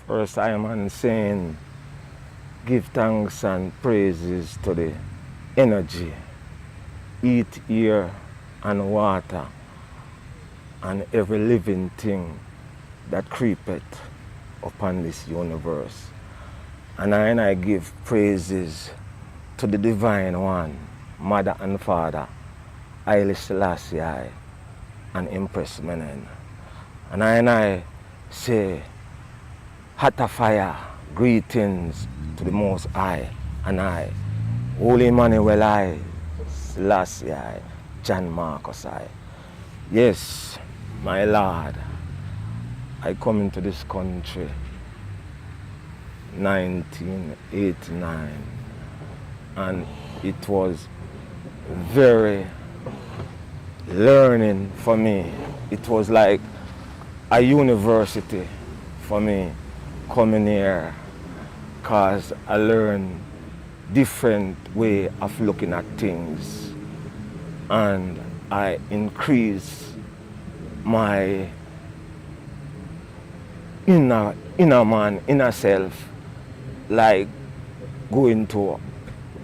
First, I am saying, give thanks and praises to the energy, eat, air, and water, and every living thing that creepeth upon this universe. And I give praises to the Divine One, Mother and Father, Haile Selassie and Empress Menen. And I say, Hatafire, greetings to the Most High, and I, Holy Emmanuel I, Selassie I, John Marcus I. Yes, my Lord, I come into this country 1989, and it was very learning for me. It was like a university for me coming here, because I learned different way of looking at things, and I increase my inner man, inner self, like going to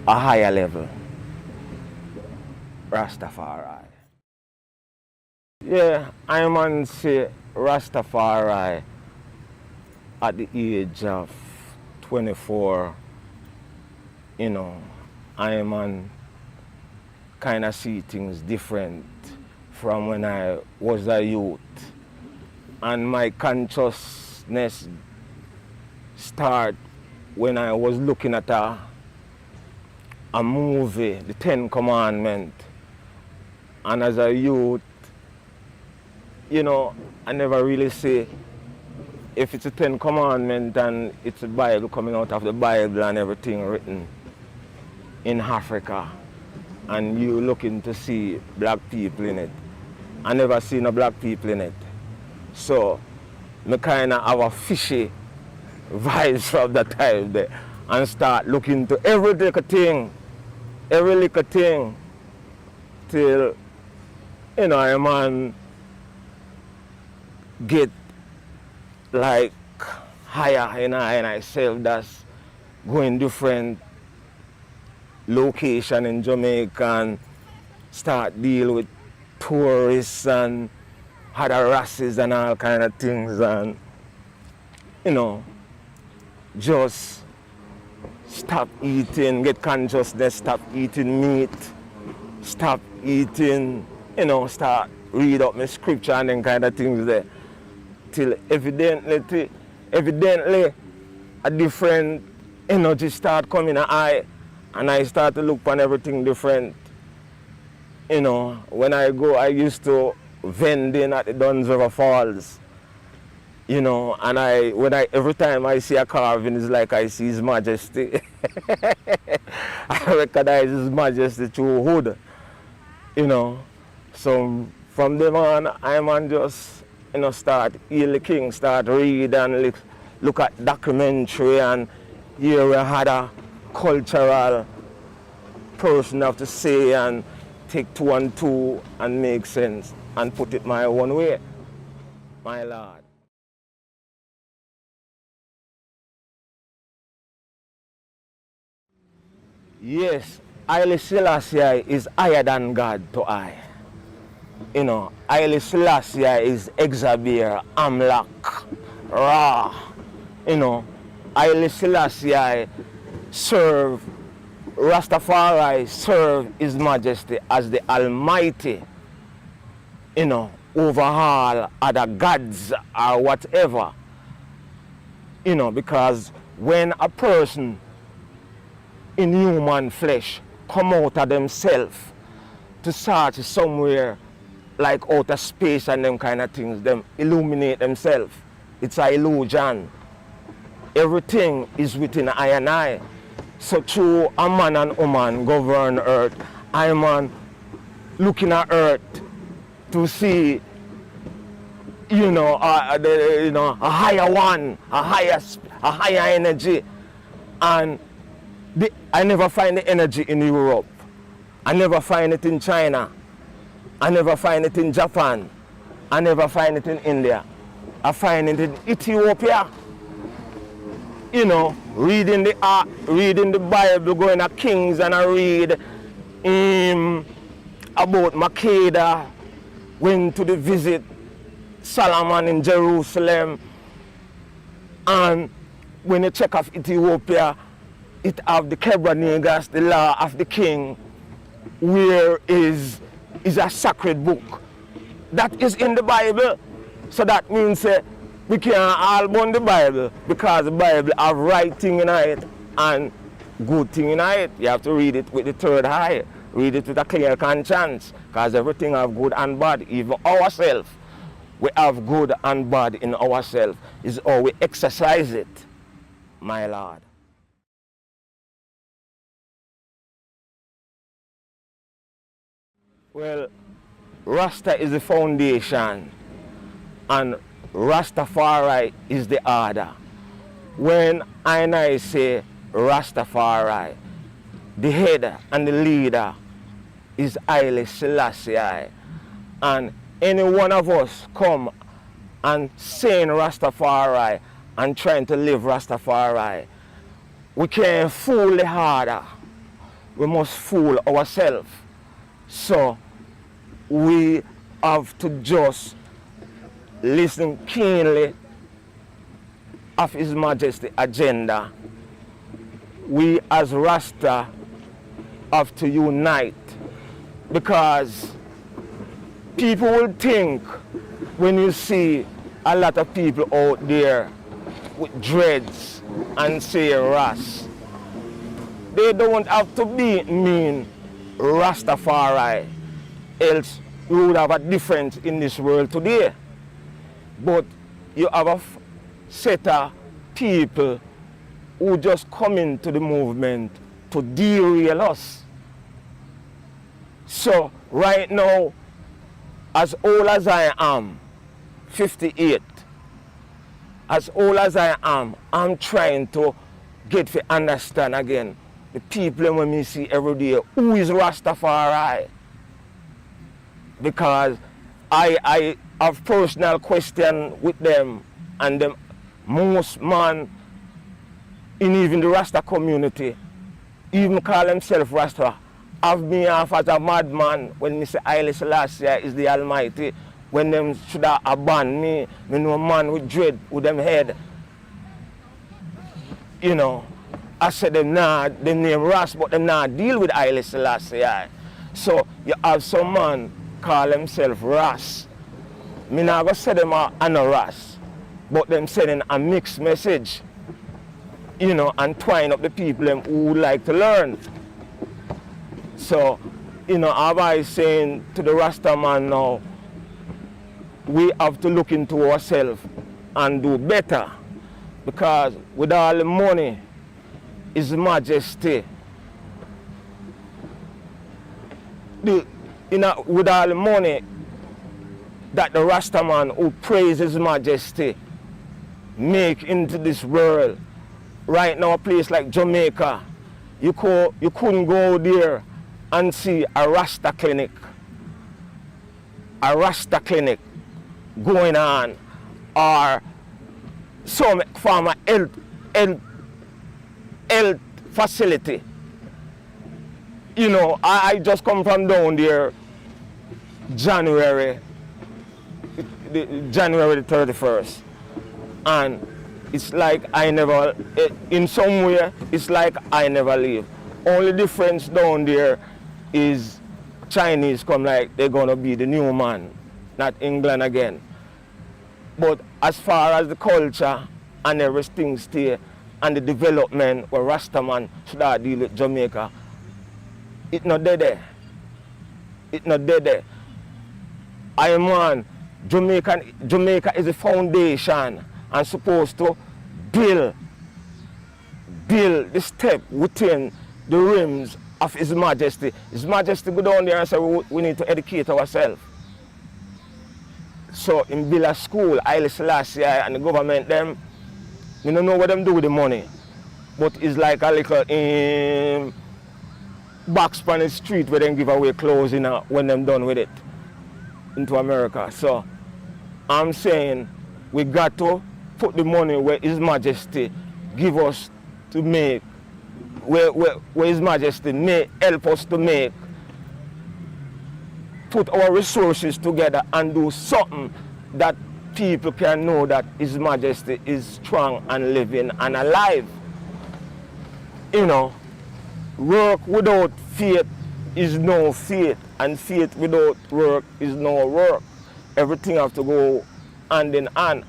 a higher level. Rastafari. Yeah, I man say Rastafari at the age of 24, you know, I man kind of see things different from when I was a youth. And my consciousness started when I was looking at a movie, The Ten Commandments. And as a youth, you know, I never really say if it's a Ten Commandments and it's a Bible coming out of the Bible and everything written in Africa, and you looking to see black people in it. I never seen no black people in it. So I kind of have a fishy vibes from that time there and start looking to every little thing till, you know, a man get like higher in myself, that's going different location in Jamaica and start deal with tourists and other races and all kind of things, and you know, just stop eating, get consciousness, stop eating meat, stop eating, you know, start read up my scripture and then kind of things there. Till evidently a different energy start coming and I start to look on everything different. You know, when I used to vending at the Duns River Falls. You know, and every time I see a carving, it's like I see His Majesty. I recognize His Majesty through hood. You know, so from then on, I'm just, you know, start heal the king, start read and look at documentary, and here we had a cultural person have to say and take 2 and 2 and make sense and put it my own way, my Lord. Yes, Haile Selassie is higher than God to I. You know, Haile Selassie is Exabir, Amlak, Ra. You know, Haile Selassie serve, Rastafari serve His Majesty as the Almighty, you know, over all other gods or whatever. You know, because when a person in human flesh come out of themselves to search somewhere like outer space and them kind of things, them illuminate themselves. It's an illusion. Everything is within I and I. So through a man and woman govern earth, I am looking at earth to see, you know, a higher one, a higher energy. And I never find the energy in Europe. I never find it in China. I never find it in Japan. I never find it in India. I find it in Ethiopia. you know, reading the Bible, going to Kings, and I read about Makeda, went to the visit Solomon in Jerusalem, and when you check off Ethiopia, it have the Kebranegas, the law of the king, where is a sacred book that is in the Bible. So that means we can't all burn the Bible, because the Bible have right thing in it and good thing in it. You have to read it with the third eye, read it with a clear conscience, because everything have good and bad, even ourselves. We have good and bad in ourselves. Is how we exercise it, my Lord. Well, Rasta is the foundation, and Rastafari is the order. When I say Rastafari, the head and the leader is Haile Selassie, and any one of us come and saying Rastafari and trying to live Rastafari, we can't fool the harder. We must fool ourselves. So we have to just listen keenly of His Majesty agenda. We as Rasta have to unite, because people will think when you see a lot of people out there with dreads and say Ras, they don't have to be mean Rastafari, else we would have a difference in this world today. But you have a set of people who just come into the movement to derail us. So right now, as old as I am, 58, as old as I am, I'm trying to get to understand again the people when we see every day, who is Rastafari? Because I have personal question with them, and them, most man in even the Rasta community even call themselves Rasta, have me off as a madman when me say Haile Selassie is the Almighty, when them should have abandoned me. Me know a man with dread with them head. You know, I said them name Ras, but them not deal with Haile Selassie. So you have some man call themselves Ras. Me not go say them are no Ras, but them sending a mixed message, you know, and twine up the people them who would like to learn. So, you know, Abba is saying to the Rasta man now, we have to look into ourselves and do better, because with all the money, His Majesty, with all the money that the Rasta man who praise His Majesty make into this world, right now a place like Jamaica, you couldn't go there and see a Rasta clinic going on, or some form of health facility. You know, I just come from down there January the 31st, and it's like I never, in some way, it's like I never leave. Only difference down there is Chinese come like they're gonna be the new man, not England again. But as far as the culture and everything stay, and the development where Rastaman should have deal with Jamaica, it's not dead there. It's not dead there. I man, Jamaica is a foundation and supposed to build the step within the rims of His Majesty. His Majesty go down there and say we need to educate ourselves. So in build a school, Haile Selassie and the government them, we don't know what them do with the money. But it's like a little box on the street where they give away clothes when them done with it into America. So I'm saying we got to put the money where His Majesty give us to make, where His Majesty may help us to make, put our resources together and do something that people can know that His Majesty is strong and living and alive. You know, work without faith is no faith, and faith without work is no work. Everything have to go hand in hand.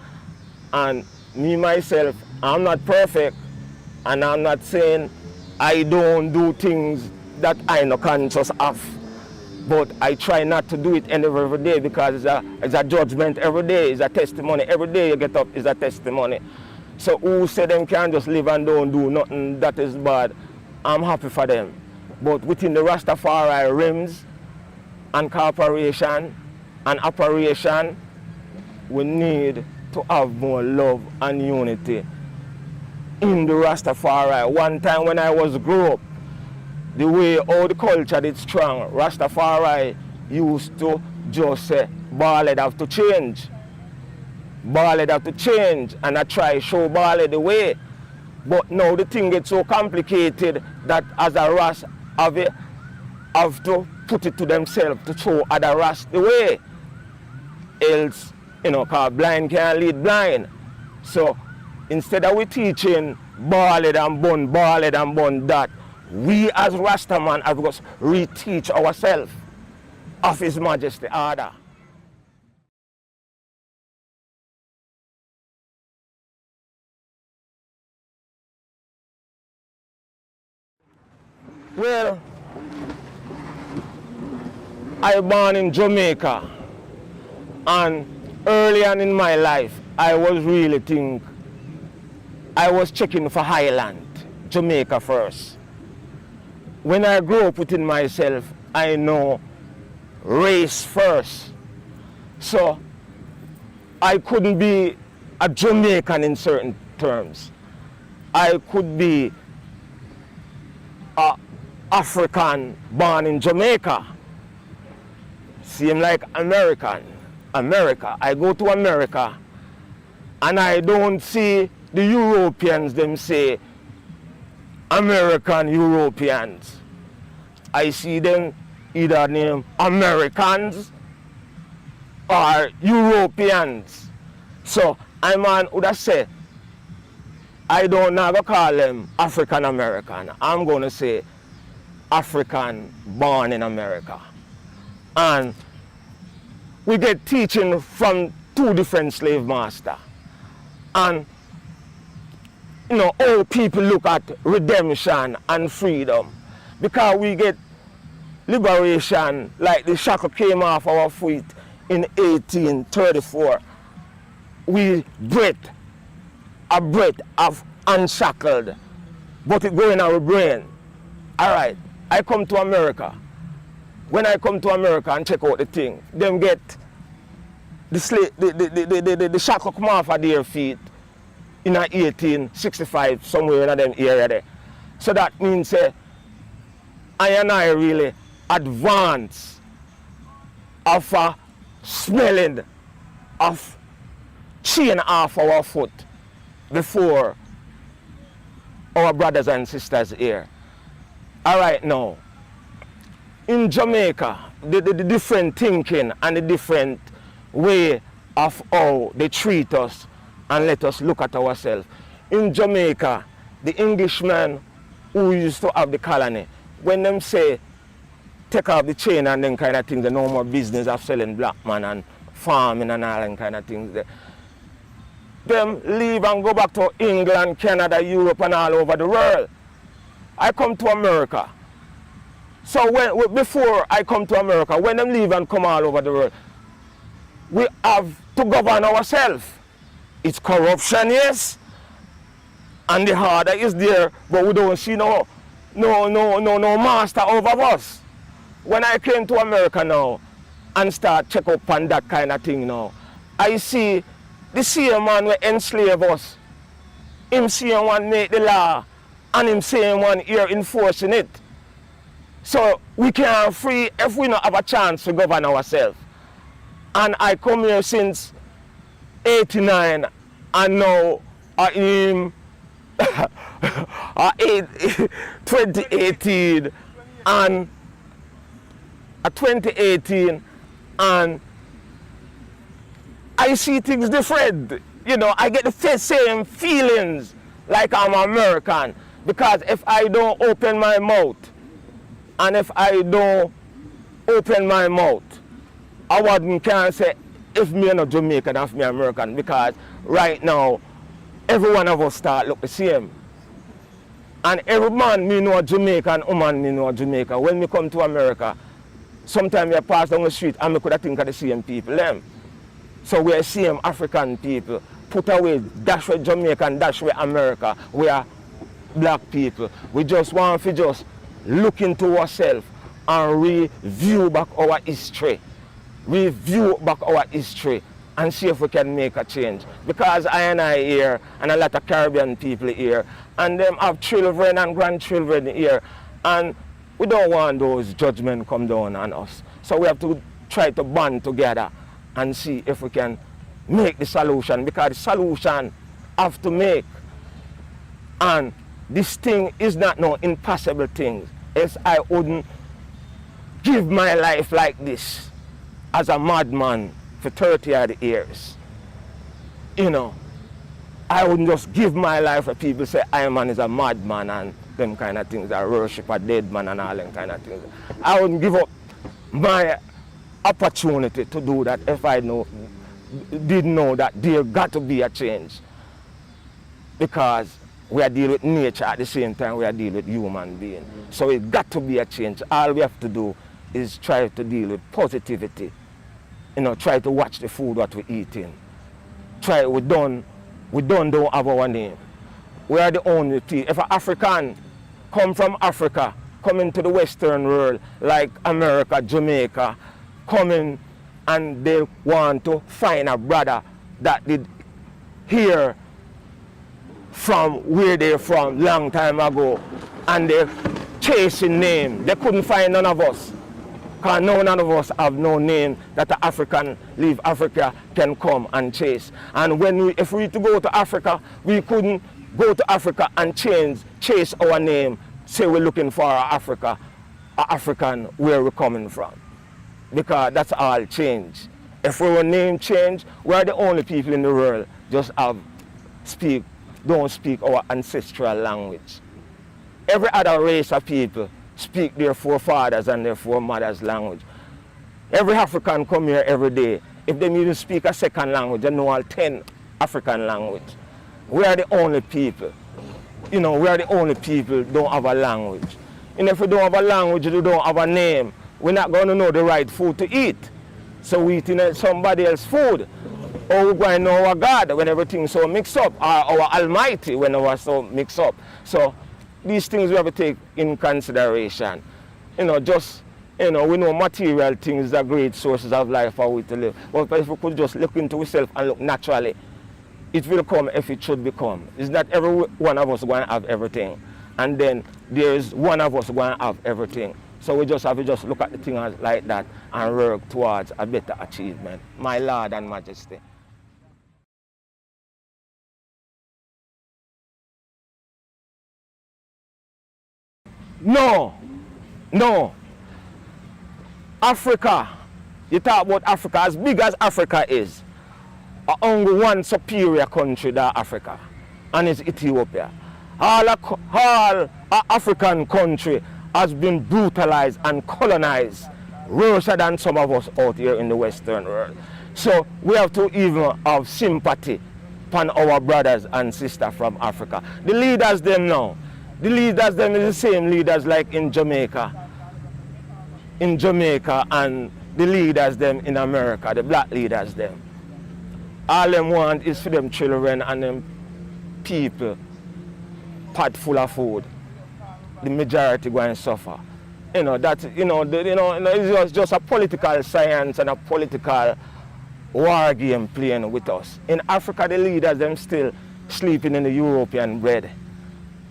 And me myself, I'm not perfect, and I'm not saying I don't do things that I no conscious of, but I try not to do it every day, because it's a judgment every day, it's a testimony. Every day you get up is a testimony. So who say them can just live and don't do nothing that is bad, I'm happy for them. But within the Rastafari rims and corporation and operation, we need to have more love and unity in the Rastafari. One time when I was grow up, the way all the culture did strong, Rastafari used to just say, Ballad have to change. Ballad have to change, and I try show Ballad the way. But now the thing gets so complicated that as a Ras have to put it to themselves to show other Ras the way. Else, you know, cause blind can't lead blind. So instead of we teaching Ballad and bun that, we as Rastaman have got to reteach ourselves of His Majesty order. Well, I born in Jamaica, and early on in my life, I was really I was checking for Highland, Jamaica first. When I grew up within myself, I know race first. So I couldn't be a Jamaican in certain terms. I could be a African born in Jamaica. Seem like America. I go to America and I don't see the Europeans them say American Europeans. I see them either name Americans or Europeans. So I man would have said, I don't never call them African American. I'm going to say African born in America. And we get teaching from two different slave masters. And you know, all people look at redemption and freedom, because we get liberation, like the shackle came off our feet in 1834. We breathe a breath of unshackled, but it go in our brain. All right, I come to America. When I come to America and check out the thing, them get the shackle come off of their feet in 1865, somewhere in them area there. So that means I and I really advance of smelling of chain off our foot before our brothers and sisters here. All right, now, in Jamaica, the different thinking and the different way of how they treat us and let us look at ourselves. In Jamaica, the Englishmen who used to have the colony, when them say take off the chain and them kind of things, the no more business of selling black man and farming and all them kind of things there. Them leave and go back to England, Canada, Europe and all over the world. I come to America. So before I come to America, when them leave and come all over the world, we have to govern ourselves. It's corruption, yes, and the harder is there, but we don't see no master over us. When I came to America now and start check up on that kind of thing now, I see the same man will enslave us. Him same one make the law, and him same one here enforcing it. So we can't free if we not have a chance to govern ourselves. And I come here since 89, and now I'm 2018 and 2018, and I see things different. You know, I get the same feelings like I'm American, because if I don't open my mouth, and if I don't open my mouth, I wouldn't can say if me not Jamaican, if me American, because right now every one of us start look the same. And every man me know a Jamaican, woman me know a Jamaican. When me come to America, sometimes I pass down the street and I could have think of the same people them. So we are same African people. Put away, dash with Jamaican, dash with America. We are black people. We just want to just look into ourselves and review back our history. Review back our history and see if we can make a change. Because I here and a lot of Caribbean people here, and them have children and grandchildren here, and we don't want those judgments come down on us. So we have to try to band together and see if we can make the solution, because the solution have to make. And this thing is not no impossible thing. Else I wouldn't give my life like this as a madman for 30 odd years. You know, I wouldn't just give my life for people say I man is a madman and them kind of things, I worship a dead man and all them kind of things. I wouldn't give up my opportunity to do that if I didn't know that there got to be a change. Because we are dealing with nature at the same time we are dealing with human beings. So it got to be a change. All we have to do is try to deal with positivity. You know, try to watch the food what we're eating. We don't have our name. We are the only people. If an African come from Africa, come into the Western world, like America, Jamaica, coming and they want to find a brother that did hear from where they're from long time ago, and they're chasing name. They couldn't find none of us. Because none of us have no name that the African leave Africa can come and chase. And if we to go to Africa, we couldn't go to Africa and chase our name, say we're looking for Africa, African where we're coming from. Because that's all change. If our name change, we're the only people in the world just don't speak our ancestral language. Every other race of people speak their forefathers and their foremothers' language. Every African come here every day. If they even speak a second language, they know all 10 African languages. We are the only people. You know, we are the only people who don't have a language. And if we don't have a language, we don't have a name, we're not going to know the right food to eat. So we eating somebody else's food. Or we're going to know our God when everything's so mixed up, or our Almighty when we're so mixed up. So these things we have to take in consideration. You know, we know material things are great sources of life for we to live. But if we could just look into ourselves and look naturally, it will come if it should become. It's not every one of us going to have everything. And then there's one of us going to have everything. So we just have to just look at the things like that and work towards a better achievement. My Lord and Majesty. No. Africa, you talk about Africa, as big as Africa is, only one superior country than Africa, and it's Ethiopia. All African country has been brutalized and colonized worse than some of us out here in the Western world. So we have to even have sympathy upon our brothers and sisters from Africa. The leaders them now, the leaders them is the same leaders like in Jamaica. In Jamaica and the leaders them in America, the black leaders them. All them want is for them children and them people pot full of food. The majority going to suffer. It's just a political science and a political war game playing with us. In Africa, the leaders them still sleeping in the European bread.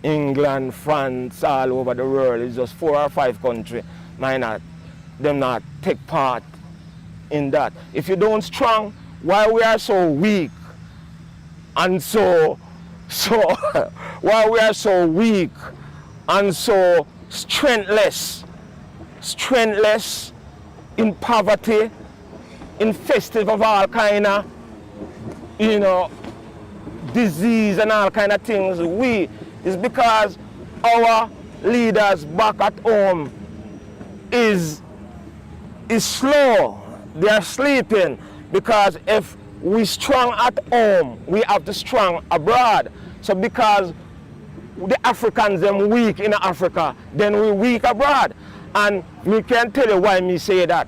England, France, all over the world. It's just 4 or 5 countries. Them not take part in that. If you don't strong, why we are so weak and so why we are so weak and so strengthless in poverty, infested of all kind of, disease and all kind of things. Is because our leaders back at home is slow. They are sleeping, because if we strong at home, we have to strong abroad. So because the Africans them weak in Africa, then we weak abroad. And me can tell you why me say that.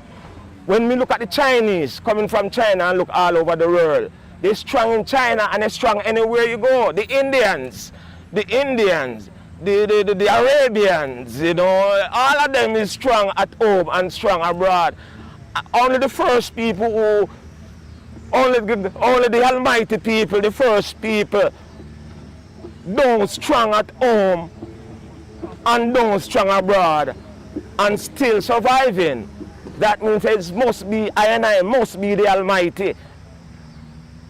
When we look at the Chinese coming from China and look all over the world, they're strong in China and they're strong anywhere you go. The Indians, the Arabians, all of them is strong at home and strong abroad. Only the first people who, only the almighty people, the first people, don't strong at home and don't strong abroad and still surviving. That means it must be, I must be the Almighty.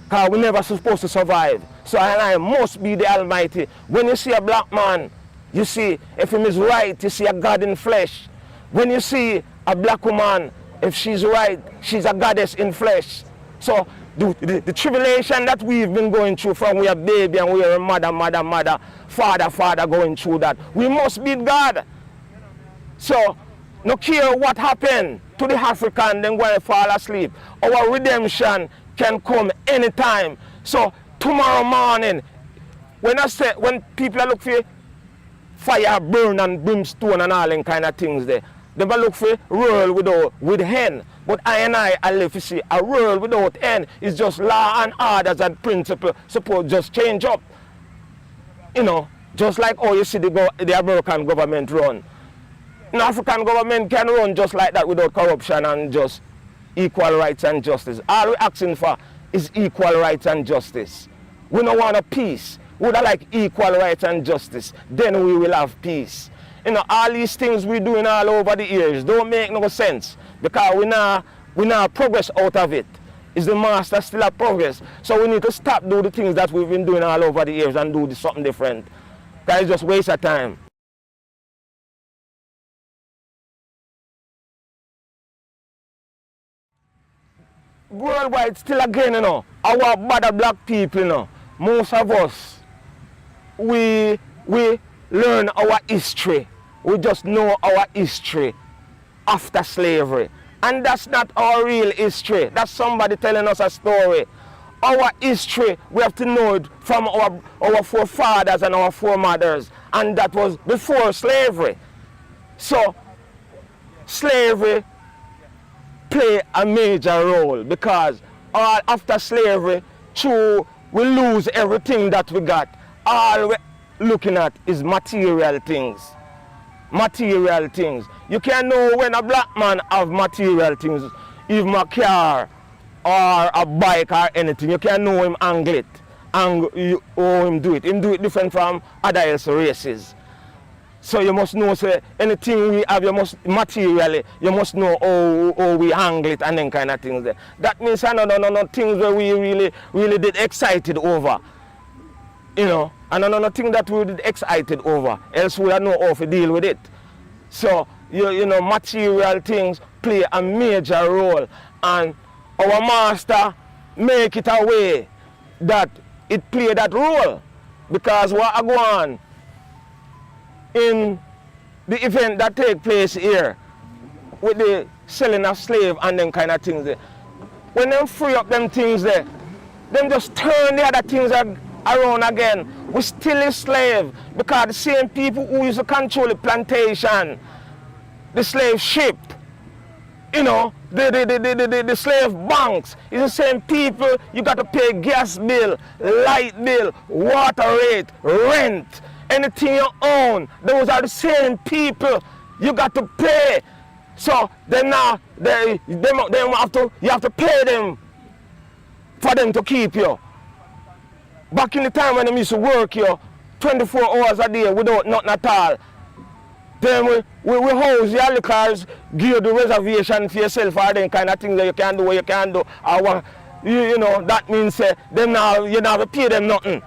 Because we never supposed to survive. So I must be the Almighty. When you see a black man, you see, if him is right, you see a God in flesh. When you see a black woman, if she's right, she's a goddess in flesh. So the tribulation that we've been going through from we are baby and we are mother, father going through that, we must beat God. So no care what happened to the African, then go and fall asleep. Our redemption can come anytime. So tomorrow morning, when people are looking for fire, burn and brimstone and all them kind of things there, they will look for a world with hen. But I live to see a world without hen is just law and orders and principle suppose just change up. Just like how you see the American government run. The African government can run just like that without corruption and just equal rights and justice. All we're asking for is equal rights and justice. We don't want a peace. We would like equal rights and justice. Then we will have peace. All these things we're doing all over the years don't make no sense, because we now progress out of it. Is the master still a progress? So we need to stop doing the things that we've been doing all over the years and do something different. That is just waste of time. Worldwide still again, our bad black people, most of us, we learn our history. We just know our history after slavery. And that's not our real history. That's somebody telling us a story. Our history, we have to know it from our forefathers and our foremothers. And that was before slavery. So, slavery play a major role, because after slavery, we lose everything that we got. All we're looking at is material things. Material things. You can know when a black man have material things, even a car or a bike or anything, you can know him angle it. And how him do it. Him do it different from other else races. So you must know, say, anything we have, you must materially, you must know how we angle it and then kind of things there. That means no things that we really did excited over. And another thing that we did excited over, else we don't know how to deal with it. So, material things play a major role, and our master make it a way that it play that role. Because what I go on in the event that take place here with the selling of slave and them kind of things there, when them free up them things there, them just turn the other things around again. We still a slave, because the same people who used to control the plantation, the slave ship, the slave banks, it's the same people. You got to pay gas bill, light bill, water rate, rent, anything you own. Those are the same people you got to pay. So then now you have to pay them for them to keep you. Back in the time when they used to work you 24 hours a day without nothing at all, then we house your liquors, give you the reservation for yourself, or them kind of things that you can do what you can do. Or that means them now you never pay them nothing.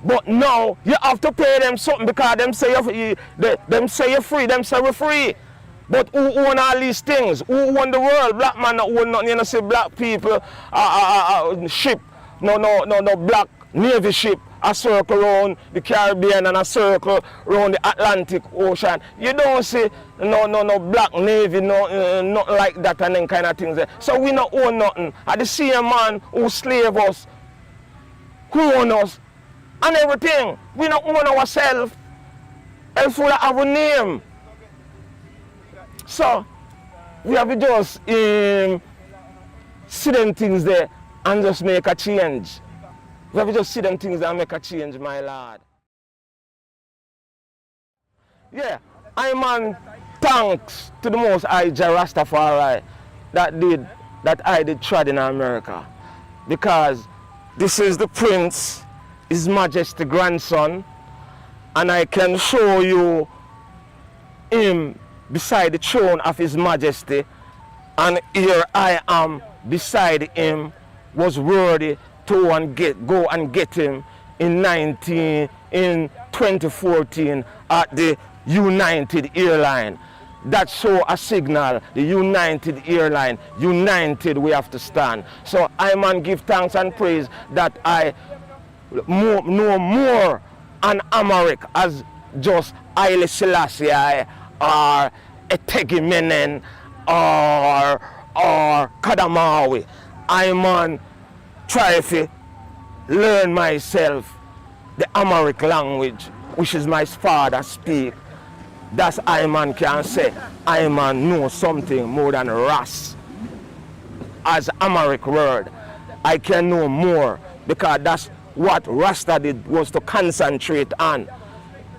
But now you have to pay them something because them say them say you're free, them say we're free. But who own all these things? Who own the world? Black man not own nothing. You know, see black people ship, no black navy ship a circle around the Caribbean and a circle around the Atlantic Ocean. You don't see no black navy, nothing like that and them kind of things there. So we not own nothing. And the same man who slave us, who own us, and everything. We don't own ourselves. Else we have a name. So we have to just see them things there and just make a change. We have to just see them things and make a change, my lord. Yeah, I'm thanks to the Most High Jah Rastafari that I did trod in America. Because this is the Prince, His Majesty grandson, and I can show you him beside the throne of His Majesty, and here I am beside him, was worthy to go and get him in 2014 at the United Airline. That show a signal, the United Airline, united we have to stand. So I man give thanks and praise that I know more an Amharic as just Haile Selassie or Etegi Menen or Kadamawi. I man try to learn myself the Amharic language, which is my father speak. That's I man can say. I man know something more than Ras. As Amharic word, I can know more because that's what Rasta did, was to concentrate on.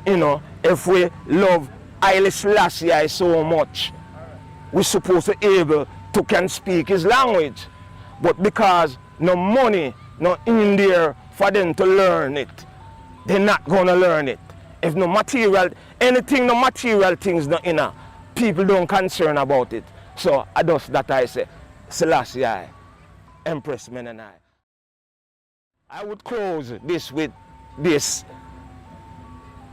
You know, if we love Haile Selassie so much, we're supposed to be able to can speak his language. But because no money, no in there for them to learn it, they're not gonna learn it. If no material, anything, no material things not in, people don't concern about it. So I just that I say, Selassie I, Empress Menen I would close this with this.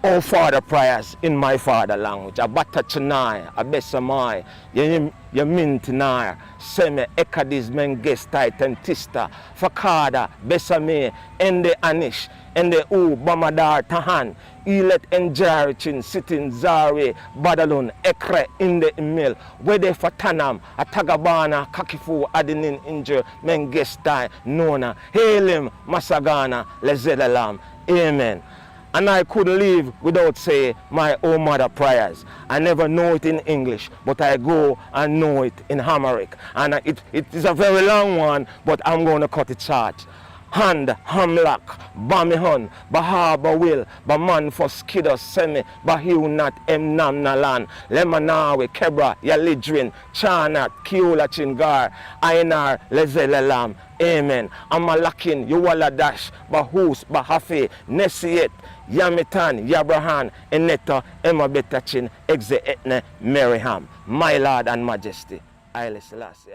Oh Father prayers in my father language. Abata Chanai, Abesamai, Yamintinai, Seme Ekadis Menges Titan Tista, Fakada, Besame, Ende Anish, Ende U Bamadar Tahan, Ilet Enjarichin, Sitin Zare, Badalun, Ekre, Inde Emil, Wede Fatanam, Atagabana, Kakifu, Adinin Injur, Mengestai, Nona, Halim, Masagana, Lezedalam. Amen. And I couldn't live without saying my own mother prayers. I never know it in English, but I go and know it in Amharic. And it is a very long one, but I'm going to cut it short. Hand, hamlak, bamihon, bahaba will, baman for skiddos semi, bahiu nat emnam nalan, lemanawe, kebra, yalidrin, chanat, kiula chingar, ainar, lezelelam. Amen. Amalakin, yuwaladash, bahus, bahafe, nesiet, Yamitan, Yabrahan, Eneta, Emma Betachin, Exe Etne, Meriham, my Lord and Majesty, Haile Selassie.